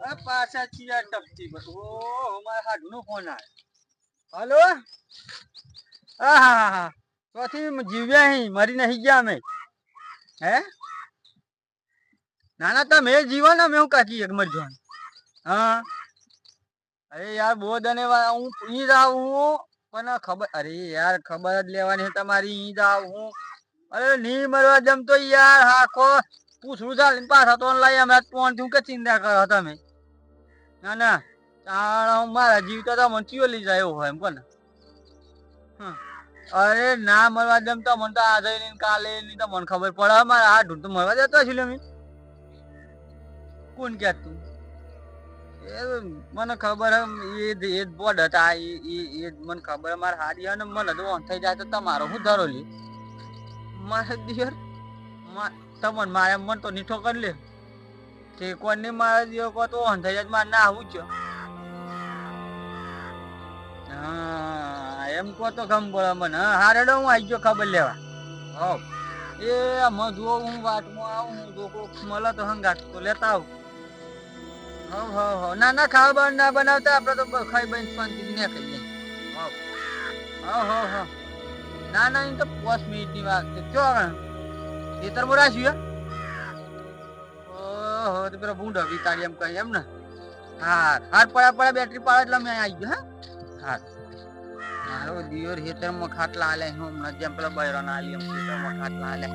આ પાછા ચિયા ટપતી બસ ઓ મારા હાડુનો ફોન આવ્યો. હલો હા હા હા હા ચોથી જીવ્યા હી મરી નહીં ગયા અમે હે ના ના તમે જીવો ને મેં હું કાકી એક મર જવાનું હા અરે યાર બહુ ધન્યવાદ હું ઈ જ આવું પણ ખબર અરે યાર ખબર જ લેવાની તમારી ઈ જ આવું અરે નહીં મરવા જમ તો યાર હાખો પૂછડું ચાલીને પાછા તો લઈ અમે ફોન થી કે ચિંતા કરો તમે ના ના મારા જીવ તો મને ચિયો લઈ જાય એવું હોય એમ કોને અરે ના મરવા દમ તો મને તો આજે ની કાલે ની તો મને ખબર પડે મારે આ ઢૂંઢ તો મરવા જતો હશે મેં કોણ ક્યાં તું એ મને ખબર હે એ બોર્ડ હતા એ મને ખબર મારે હારી અને મને તો ઓન થઈ જાય તો તમારો હું ધરો લે મારે દિયર તમને મારે મન તો નીઠો કરી લે તે કોને મારા દિયર કો તો ઓન થઈ જાય મારે ના આવું છે હા એમ કો તો ગમ બોલે મને હારે હું આવી ગયો ખબર લેવા હવ એ આમાં જો હું વાટમાં આવું હું જો કોક મળે તો હંગાત તો લેતા આવું હવ ના ના ખાવા ના બનાવતા આપડે તો ખાઈ બન શાંતિ ને ખાઈ જાય હવ ના ના એ તો 5 મિનિટ ની વાત છે ચો ખેતર માં રાખ્યું ઓહો તો પેલા ભૂંડા વિતાડી એમ કહી એમ ને હા હાર પડ્યા બેટરી પાડે એટલે મેં આવી ગયો હા મારો દિયોર ખેતર માં ખાટલા હાલે હું જેમ પેલા બૈરો ના આલી એમ ખેતર માં ખાટલા હાલે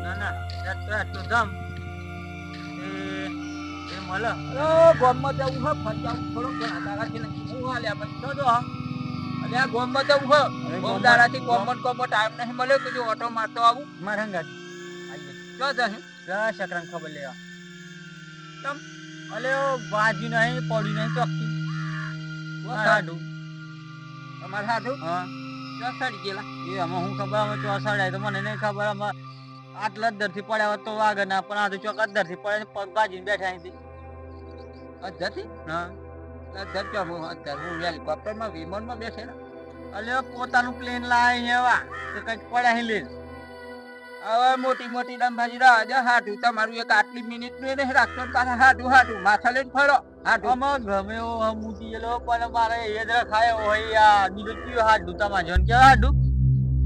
ના ના તો જમ એ મળે ઓ ગોમમાં જવું હે ફરજાવું થોડો દાડાથી હું હાલે પછી તો અલે આ ગોમમાં જવું હે બહુ દાડાથી ગોમમાં ટાઈમ નહીં મળ્યો કે જો ઓટો મારતો આવું મારા હંગાત આઈએ જો જશે શકરાન ખબર લેવા તમ અલે ઓ બાજી નહીં પડી નહીં ચોકતી હાડુ અમાર હાડુ હા ચોસડી ગયેલા એ આમાં હું ખબર અમે ચોસડાય તો મને નહીં ખબર અમે આટલા દર થી પડ્યા તો વાગે ના પણ આ તો ચોક અદર થી પડે પગ બાજીને બેઠા અહીંથી અદર થી હા અદર કે હું હેલિકોપ્ટર માં વિમાન માં બેઠેલા અલે પોતાનું પ્લેન લાય એવા તો કઈક પડ્યા અહીં લે હવે મોટી દંભાજી રાજ હાડું તમારું એક આટલી મિનિટ નું નહીં રાખતો પાછા હાડું માથા લઈને ફરો હાડું ગમે એવો મૂકી ગયેલો પણ મારે એ જ રખાય હોય આ બીજું કયું હાડું તમારે જોન કેવા હાડું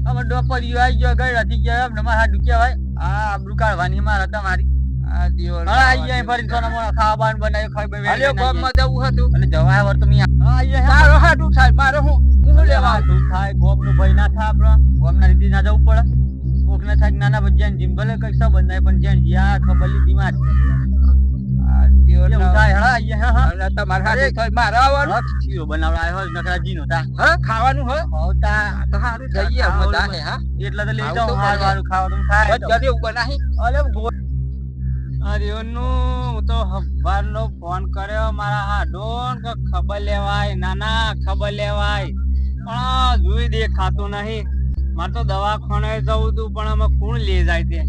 અમે ડોપરીઓ આવી ગયો ગઈ હતી ગયા એમને મારે હાડું કેવાય આ આબરૂ કાઢવાની મારે તમારી આ દિવસ હા આઈ ફરી સોના મોના ખાવાનું બનાવ્યું ખાઈ બે અલે ગોમ માં જવું હતું અને જવાય વર તમે હા આઈ મારો હાડું થાય મારો હું લેવા હાડું થાય ગોમ નું ભઈ ના થાય આપડે ગોમ ના રીતિ ના જવું પડે કોકને થાય નાના બચ્ચાને જીમ ભલે કઈ સબ બંધાય પણ જેન જ્યાં ખબર લીધી મારી આ દિયો ના થાય હા આઈ તમાર હાડું થાય મારા આવવાનું ચીરો બનાવડાય હોય નખરાજી નો તા હા ખાવાનું હોય હોતા તો હારું જઈએ મજા હે હા એટલે તો લઈ જાવ હારું ખાવા તમે ખાય જલ્દી બનાહી અલે અરે હું તો હવારનો ફોન કર્યો મારા હાડોન કે ખબર લેવાય નાના ખબર લેવાય પણ જોઈ દેખાતું નહીં મારે તો દવાખાને જવું તું પણ અમે કોણ લઈ જાય તે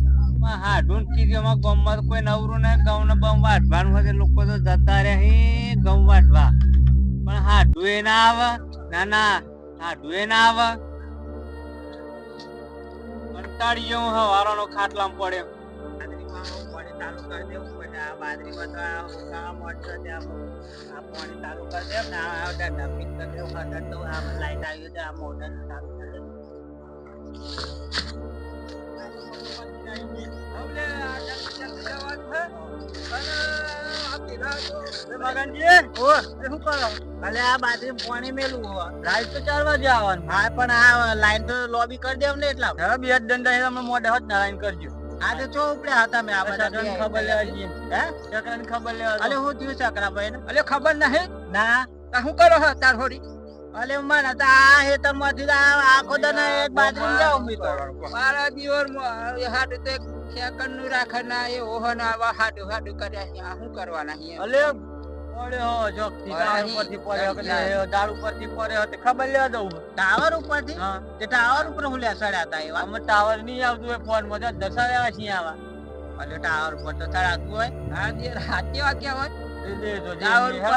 હાડું કીધું ગામમાં કોઈ નવરું ને ઘઉં ને બમ વાટવાનું હોય લોકો તો જતા રહે ઘઉં વાટવા પણ હાડું એ ના આવે નાના હાડું એ ના આવે કંટાળી ગયો હવારોનો ખાટલામાં પડ્યો ચાલુ કરી દેવું પડે આ બાજરીમાં તો કામ મોટો ત્યાં આ પાણી ચાલુ કરી દે ને આ ડબિંગ કરી દેવું ખાતર તો આ લાઈટ આવી છે આ મોટર ચાલુ કરી દે હવે આ જલ્દી જવાનું છે અને આ પીરા મગનજી ઓ શું કરો અલે આ બાજરી પાણી મેલું હો લાઈટ તો 4 વાગે આવવાનું હા પણ આ લાઈન તો લોબી કરી દેવ ને એટલા હવે બે દંડા તમે મોઢે હોત ના લાઈન કરજો આજે ચો ઉપડ્યા હતા મે આ બધા ખબર લેવા જઈએ હે ચકરાને ખબર લેવા અલે હું થયું ચકરા ભાઈ ને અલે ખબર નહીં ના હું કરો તાર હોડી અલે મને તો આ હેતરમાંથી આખો દન એક બાજરી જાવ મી તો મારા દિવર હાડ તો ખેકન નું રાખના એ ઓહન આવા હાડ કર્યા હું કરવાના હે અલે ઓડે હો જો ટાવર ઉપરથી પડ્યો કે દારૂ ઉપરથી પડ્યો તે ખબર લેવા દઉં ટાવર ઉપરથી તે ટાવર ઉપર હું લે સડ્યા તા એવા અમે ટાવર ની આવતું હોય ફોન માં દર્શાવ્યા છે આવા અલે ટાવર ઉપર તો ચડાતું હોય હા દે રાત કેવા હોય દે જો ટાવર ઉપર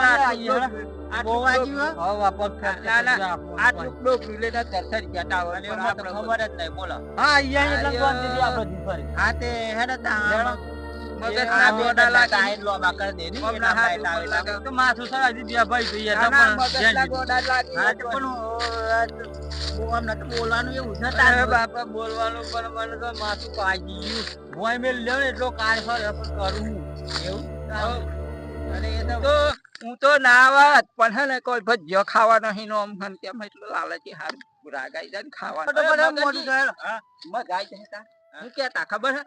આ બોવાજી હો હવા પગ ના આ ટુકડો લેના દર્શન ગયા ટાવર અને આપણે ખબર જ નહીં બોલો હા અહીંયા એટલે શાંતિ થી આપણે ફરી હા તે હેડતા મગજના ગોડા લાગે ટાઈટ લોબા કરી દે ની હમણાં હાથ ઉપર લાગે તો માથું સરા દીધી ભાઈ તો યાર ના, મગજના ગોડા લાગે હા તો પણ બોમ ન તો બોલવાનું એવું છે તારે બાપા બોલવાનું પણ મને તો માથું પાજી ગયું ભોય મેલ લેવ એટલો કાર ફર કરું એવું અરે એ તો હું તો ના વાત પણ હે ને કોઈ ભજીયો ખાવા નહીં નો આમ હન તેમ એટલું લાલચી હારું રાગાઈ જાય ને ખાવાનું મોટું થયેલ મજા આવી જાય તા હું કેતા ખબર હે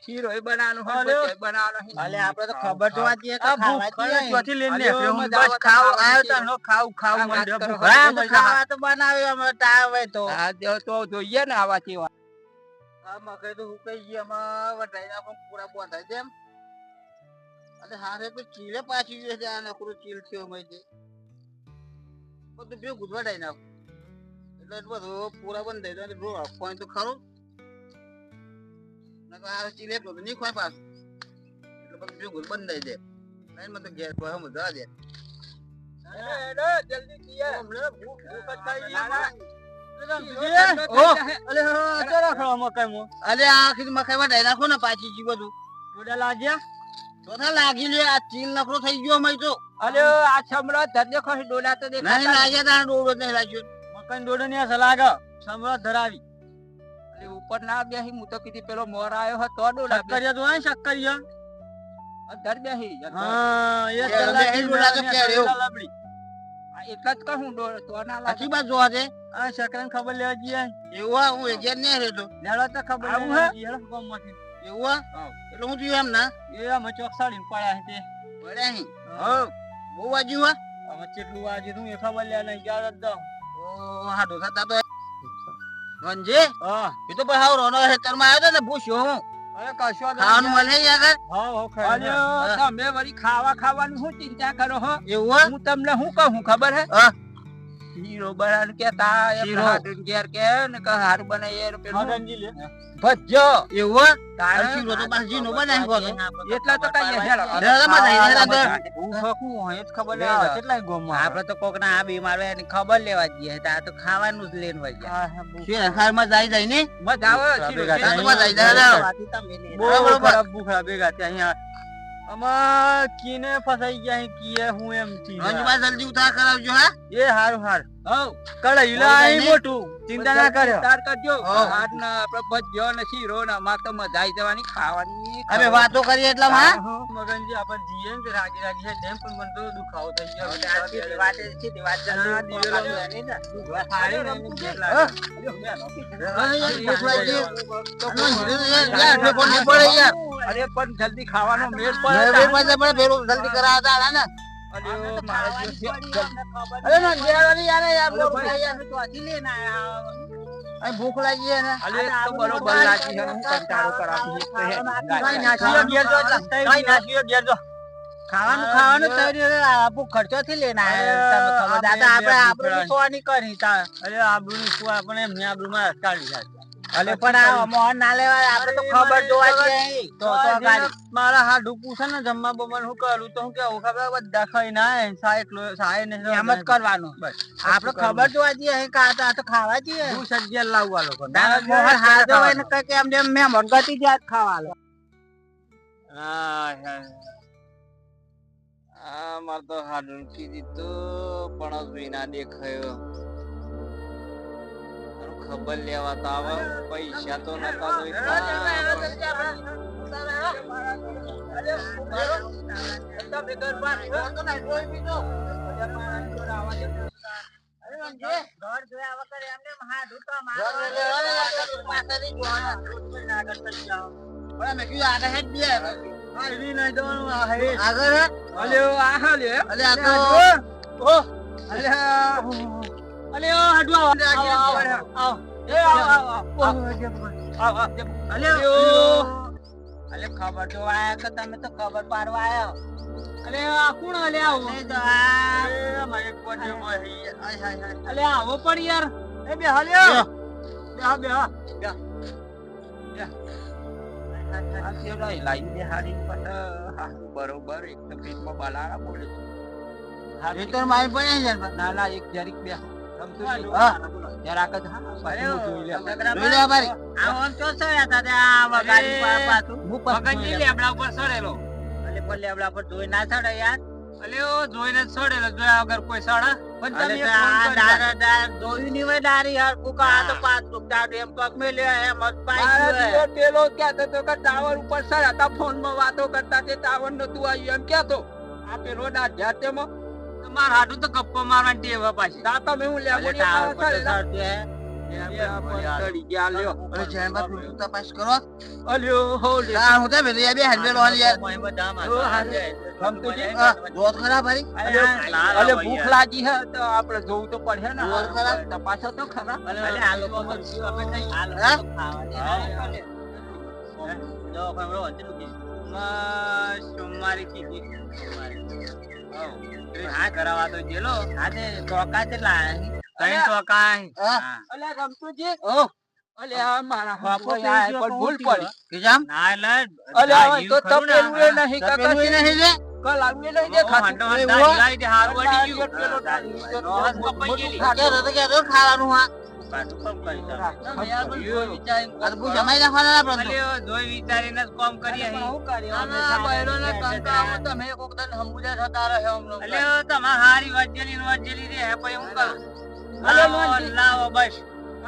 શીરો બનાવવાનું હોય ભજીયો બનાવવાનું હોય. અલે આપણે તો ખબર જોવા જઈએ કે આ ભૂખ ખાવા જઈએ ચોથી લઈને અલ્યો, નીકળ્યો હું. બસ બસ ખાવ ખાવાનું આવ્યો છે. તો નો ખાવ ખાવ આ મને વાત કરો, ભૂખ હા, લાગે તો ખાવા તો બનાવ્યો અમે તાવે તો હા તો જોઈએ ને આવા જેવા આ મકઈ તો ઉકાઈ ગઈ અમાર વટાઈ ના પણ પૂરા બોંધાઈ દેમ અને હારે તો ચીલે પાછી ગયો છે આ નકરો ચીલ થયો મય છે બધું બે ગુદવાડાઈ નાખ એટલે બધું પૂરા બંધ થઈ જાય રો કોઈ તો ખરું નકર આ ચીલે તો નહીં ખોય પાસ એટલે બધું બે ગુદ બંધ થઈ જાય નહીં મત ઘેર કોઈ હમ જા દે જલ્દી કીએ હમણે ભૂખ ભૂખ જ ખાઈ અલે આખી મકાઈ વટાઈ નાખો ને પાછી જી બધું જોડા લાગ્યા તો લાગી લે આ ચીલ નકરો થઈ ગયો મય તો અલે આ છમડા ધરને ખોઈ ડોલા તો નહીં દેખાતા લાગ્યા તારા ડોડો નહીં લાગ્યો મકાન ડોડો ને સલાગ સમરા ધરાવી અલે ઉપર ના બેહી હું તો કીધી પેલો મોર આયો હતો ડોલા શક્કરિયા તો આ શક્કરિયા ધર બેહી હા એ પેલો ચલા બેહી એ ડોલા તો કેર્યો એક જ કહું ડોળો તો ના લાગે આખી બાત જોવા દે આ શકરન ખબર લેવા જઈએ એવું આ હું એજેન્ટ નહીં રહેતો લેડો તો ખબર આવું લેવા હે? જઈએ હેડો ગામમાંથી. એવું આ એટલે હું થયું એમ ના એ અમે ચોકસાડીને પડ્યા છે તે પડ્યા અહીં બહુ વાજ્યું હા અમે કેટલું વાગ્યું તું એ ખબર લે નહીં ગયા જ દઉં ઓ હા ડોસા તા તો રંજે હા એ તો ભાઈ હાવ રોનો હેતરમાં આવ્યો તો ને પૂછ્યો હું અરે કશો ખાવાનું મળે યાર અરે તમે વળી ખાવાની શું ચિંતા કરો હો એવું હા હું તમને શું કહું ખબર હે હા. શીરો બનાવીને કેતા શીરો. ઘેર કે ને કે હારું બનાવીએ ને પેલું એવું ભજ્યો હા તારે શીરો તો પાછો જીનો બનાવ્યો હતો. એટલા તો કઈ હેડો હું શકું હોય જ ખબર લે. આવે કેટલાય ગોમમાં આપડે તો કોક ના આ બીમાર હોય એની ખબર લેવા જઈએ આ તો ખાવાનું જ લઈને વળ્યા શું ખારમાં જાય ને મજા આવે શીરો ભેગા થાય. બહુ ખરાબ ભૂખડા ભેગા થયા અહીંયા આમાં કીને ફસાઈ ગયા અહીં કીએ હું એમ થી રંજબા જલ્દી ઉતાર કરાવજો હા એ હારું હાર કડાઈ લાઈ મોટું ચિંતા ના કર્યો તાર કરજો હવ. હાથ ના આપડે ભજ્યો ને શીરો ને અમાર તો મજા આવી જવાની ખાવાની અમે વાતો કરીએ એટલા હા મગનજી આપણે જીએ ને તે રાગી રાગી છે જેમ પણ મને તો દુખાવો થઈ ગયો અરે પણ જલ્દી ખાવાનો મેળ પડે જલ્દી કરાવતા ને અરે મારે અરે ના જેવાની યાર ભૂખ લાગી છે ને અરે તો બરોબર લાગી છે હું કંટાળો કરાવી ખાવાનું આપું ખર્ચો થી લઈને આપડે કરી અરે આબુ ની શું આપણે એમને આબુ માં કાઢી જાય અલે પણ આ મોહન ના લેવાય આપડે તો ખબર જોવા જઈએ તો મારા હાડું પૂછે ને જમવા બમવા શું કરું તો હું કેવું ખબર બધા ખાઈ ના સાય ને એમ જ કરવાનું આપડે ખબર જોવા જઈએ અહીં કાતા તો ખાવા જઈએ હું સજ્જન લાવવા લોકો મોહન હાજર હોય ને કઈ એમ જેમ મેં મગતી જાત ખાવા લો મારે તો હાડું કીધી તો પણ વિના દેખાયો ખબર લેવા તો આવે પૈસા તો નતા ખબર જો આયા કે તમે તો ખબર પાડવા આયા અલે આ કોણ અલે આવો અલે આવો પણ યાર એ બે હાલ્યો બે હા બે હા લાઈન દે હારી બરોબર એકદમ પેટમાં બલાડા બોલે મારી પડે છે ના ના એક જરીક બે રમતુજી, હા. જરાક જ હા, પાછું હું જોઈ લે. જોઈ લે અમારી. હું પાછું જોઈ લે. અલે પણ લેબડા પર જોઈ ના ચડે યાર. અલે ઓ જોઈને જ ચડેલો, જોયા વગર કોઈ ચડે? પણ તમે એક ફોન કરી જોયું ની હોય ડારી યાર કુકા આ તો પાછ ટાટ એમ પગ મે લે એમ જ મારા પાઈ દીકરો પેલો કહેતો હતો કે ટાવર ઉપર ચડ્યા હતા, ફોનમાં વાતો કરતા તે ટાવર નતું આવ્યું એમ કહેતો. આ પેલો દાઢિયા તેમાં તમાર હાડું તો ગપ્પો મારવાની ટેવ હે પાછી. તા તમે હું અલે લેબુડી ટાવર પર ચડેલા. ચડતું હે. ચડી ગયા લ્યો. અરે જયમાં તું તપાસ કરો. અલ્યો હો લે. તાર હું તો બે બે હંડ્રેડ વાળી યાર. રમતુજી, જોત ખરા ભાઈ. અલે ભૂખ લાગી હે તો આપણે જોવું તો પડે ને. જોવું ખરા. તપાસો તો ખરા. અલે આ લોકો પર અમે નહીં આ લોકો હા? ખાવા દે. જો ખબરો હતું કે સોમવારે કીધી હા કરાવા તો જેલો આજે ટોકા કેટલા ત્રણ ટોકા હા. અલે રમતુજી, ઓ અલે આ મારા બાપો બાપો યાર પણ ભૂલ પડી. કિજામ. ના એટલે અલે હવે તો તપેલું એ નહીં કાકા તપેલું ય નહીં લે. કલ આવ્યું નહીં દેખાતું. કે તો ખાવાનું હા. આ તો પૂછ અમારી નાખવાના ના પ્રશ્નો.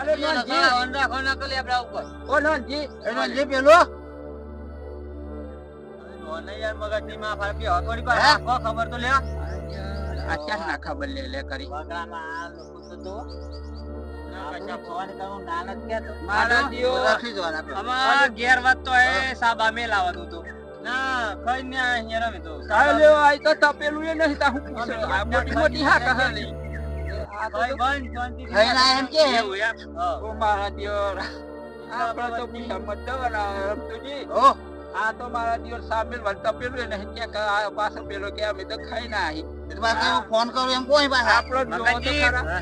અરે નોનજી, ઓ નોનજી, એનો જે પેલો ખબર તો લે આ ક્યાં ના ખબર લે કરી. મારા દિયો રાખી જવાના આપણે. આમાં ઘેર વાત તો એ સાબા મેલાવાનું તો ના કઈ ને અહીંયા રમે તો અલ્યો આ તો તપેલું એ નહીં તા હું પૂછે. આ મોટી મોટી હા કહે. આ તો કઈ બંધ શાંતિ ખાઈ ના એમ કે. એવું એમ ઓ મારા દિયોર, આપણે તો સમજ દવાના રમતુજી. ઓ આ તો મારા દિયોર સામેલ વળ તપેલું એ નહીં કે આ પાછો પેલો કે અમે તો ખાઈ ના આવી. એ તો પાછો હું ફોન કરું એમ કોઈ પાછા. આપણો જ જોવો તો ખરા.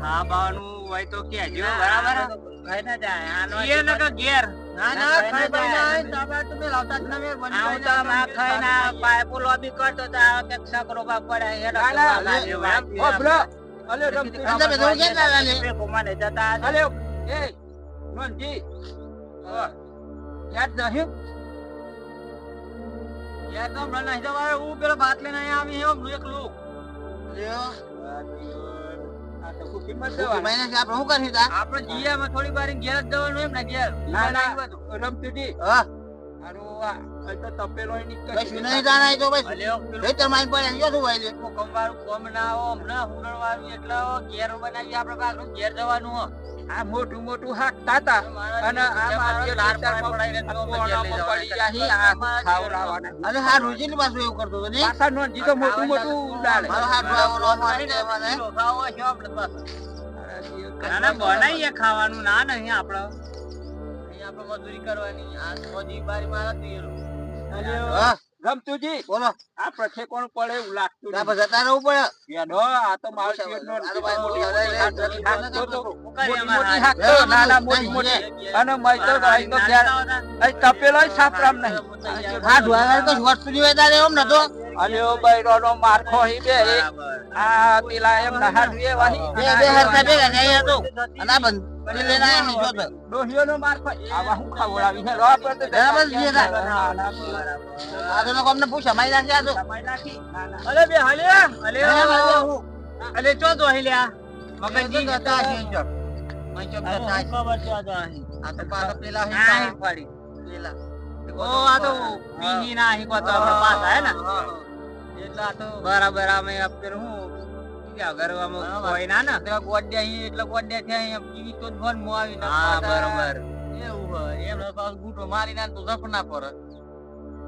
ખાવાનું હોય તો કેજો બરાબર ખાઈ ના જાય આનો એ ન કે ઘેર ના ના ખાઈ ભાઈ ના સાબા તમે લાવતા જ નમે બની આવ તો માં ખાઈ ના પાઇપો લોબી કરતો તો આ કે છકરો બા પડે હેડો ના, ના, ઓ બ્રો, અલ્યો રમતુજી. અંદર બે ધોઈ ગયા લાલે. કોમાને જતા અલ્યો એ નોનજી, યાદ નહીં? યાર તો મને નહીં જવાય હું પેલો ભાત લઈને અહીંયા આવી હું એકલું લ્યો. આ તો ખુશી મત ઓકે, દેવાના. ભાઈને કે આપણે શું કરી તા? આપણે જીયામાં થોડી વાર ઘેર જ જવાનું એમ ને ઘેર ના, ના, રમતુજી, હા. હારું આ તો તપેલો ય નીકળે. કશું નહીં જાણે એ તો બસ. અલ્યો એ તમારી પાસે અહીંયા શું હોય લે? કમવાળું કોમ ના આવો હમણાં હુરણવાળું એટલે ઘેર બનાવી આપણે પાછું ઘેર જવાનું હો આ મોટું મોટું હાકતા હતા અને આ મારી પોણામાં પડી જાહી, આ ખાવડાવવાના. અરે હા રોજીની પાછું એવું કરતો હતો ને. પાછા નોનજી તો મોટું મોટું ઉડાડે. મારો હાથ આવો રોમ મારી દેવાને. બનાવીએ ખાવાનું ના નહીં આપડે અહીંયા આપણે મજૂરી કરવાની આ મોજી બારી મારા હા રમતુજી, બોલો. આ પ્રઠેકોણ પડે એવું લાગતું ત્યાં નથી. પછી જતા રહેવું પડે. યાડો, આ તો મારો શેરનો આ તો ભાઈ મોટી હાકતો તો. કરી મોટી હાકતો, નાના મોટી મોટી. અને મય તો ભાઈ તો ઘેર અહીં તપેલોય સાપરામ નહીં. હા ઢોળાય તો વસ્તુ ની વેતા રે એમ નતો. અલ્યો બૈરોનો મારખો હી બે આ પેલા એમ નહાડવે વાહી બે બે હરખા ભેગા જાય હતો. અને આ બંધ પેલી લઈને આયા નહીં જોતો. ડોહિયોનો મારખો આવા હું ખવડાવી હે રો પર તો બરાબર છે કા? આ તો લોકો અમને પૂછ અમારી નાખી આ તો. સમય નાખી. ના, ના. અલે બે હાલે અલે હું અલે ચો તો હિલ્યા મગનજી જતા છે જો. મય ચોક જતા છે. ખબર છે તો આ તો પાછો પેલા આ હી પડી પેલા. ઓ આ તો પીહી ના હી કો તો આપણે પાસ હે ને એટલા તો બરાબર અમે અપર હું ક્યાં ગરવામાં કોઈ ના ને પેલા ગોડ્યા હી એટલે ગોડ્યા છે અહીંયા પીવી તો ફોન મો આવી ના હા બરાબર એવું હોય એમ પાસ ગુટો મારી ના તો જફ ના પર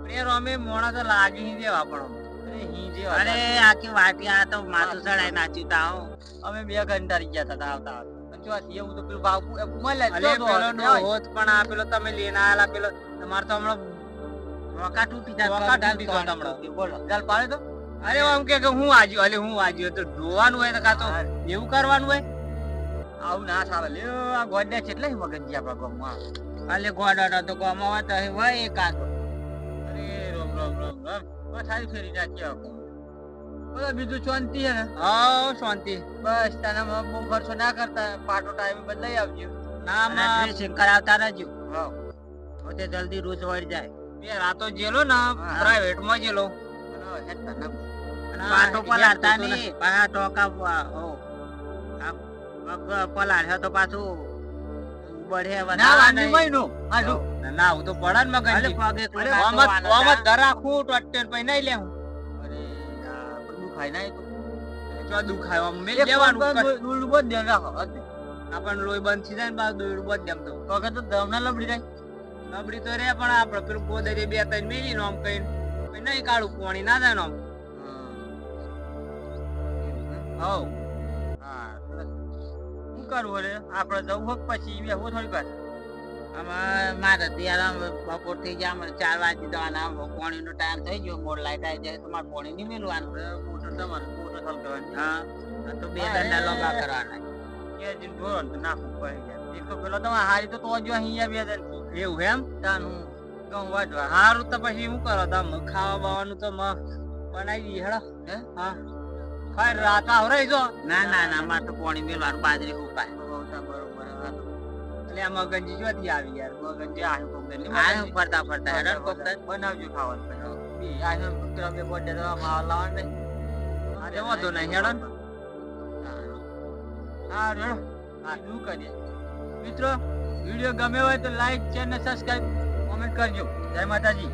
પ્રેર અમે મોણા તો લાગી હી દેવા પણ અરે હી દેવા અરે આખી વાટી આ તો માથું ચડાઈ નાચ્યું તા અમે 2 ઘંટા રહી ગયા તા આવતા એવું તો પેલું બાપુ મળે પેલો હોત પણ આ પેલો તમે લઈને આયેલા પેલો તમાર તો હમણાં વકા તૂટી જાય બોલો ચાલ પાડે તો અરે આમ કે હું આજ્યો અલે હું આજ્યો તો જોવાનું હોય તો કા તો એવું કરવાનું હોય આવું ના ચાલે લે આ ગોડ્યા છે એટલે મગજજી આપણા ગામમાં અલે ગોડા તો ગામમાં વાત હોય એક આ તો અરે રોમ રોમ રોમ રોમ સારી ફેરી નાખી આખું બોલો બીજું શાંતિ છે ને? હા શાંતિ. બસ તને બહુ ખર્ચો ના કરતા, પાટો ટાઈમ બદલાઈ આવજો. ના માં ડ્રેસિંગ કરાવતા રહેજો હા તો તે જલ્દી રૂસ વળી જાય બે રાતો જેલો ને પ્રાઇવેટ માં જેલો. પાટો પલાળતા નહીં પાછા ટોકા પલાળ્યો તો પાછું બળે ના વાંધી મહિનો આડો ના હું તો પડે ને મગન પગે ઓમત ઘર રાખું તો અત્યારે પછી નહીં લેવું. અરે આ બધું ખાઈ ના જો દુખાય આમ મેલ દેવાનું દૂધ બહુ ધ્યાન રાખો આપણ લોહી બંધ થઈ જાય ને બાદ દોડ બધ દેમ તો પગે તો દમના લબડી જાય. નબળી તો રે પણ આપણે પેલું ગોદરે બે ત્રણ મેલી નો આમ કઈ નહીં કાઢું પાણી ના જાય ને આમ. હવ હા શું કરવું હવે આપણે જવું હોત પછી બેહવું થોડી વાર. આમાં મારે ત્યારે બપોર થઈ ગયા અમારે 4 વાગે જવાના પાણી નો ટાઈમ થઈ ગયો મોડ લાઈટ આવી જાય તમારે પાણી નહીં મેળવાનું મોટર તમારે મોટર ચાલુ કરવાની. હા તો 2 દંડા લોબા કરવાના કે જીન ઢોરણ તો નાખવું પડી જાય. એક તો પેલો તમારે હારી તો જો અહીંયા બે દન એવું એમ તાન હું ઘઉં વાટવા. સારું તો પછી શું કરો તમે ખાવા બાવાનું તો બનાવી દઈએ હેડો. હે હા ખાઈ રાત આવરાઈ જો. ના ના ના મારે તો પાણી મેળવાનું બાજરી ઉપાય બરોબર એટલે આ મગનજી જોથી આવી યાર. મગનજી આહી કોકદન આ ફરતા ફરતા હેડન કોકદન બનાવજો ખાવાનું પછી. આ આહી પુત્ર બે બોડે તો માવા લાવવાનું નહીં. આજે વાંધો નહીં હેડો ને. હા રેડો હા શું કરીએ મિત્રો. વિડીયો ગમે હોય તો લાઈક શેર ને સબસ્ક્રાઇબ કોમેન્ટ કરજો. જય માતાજી.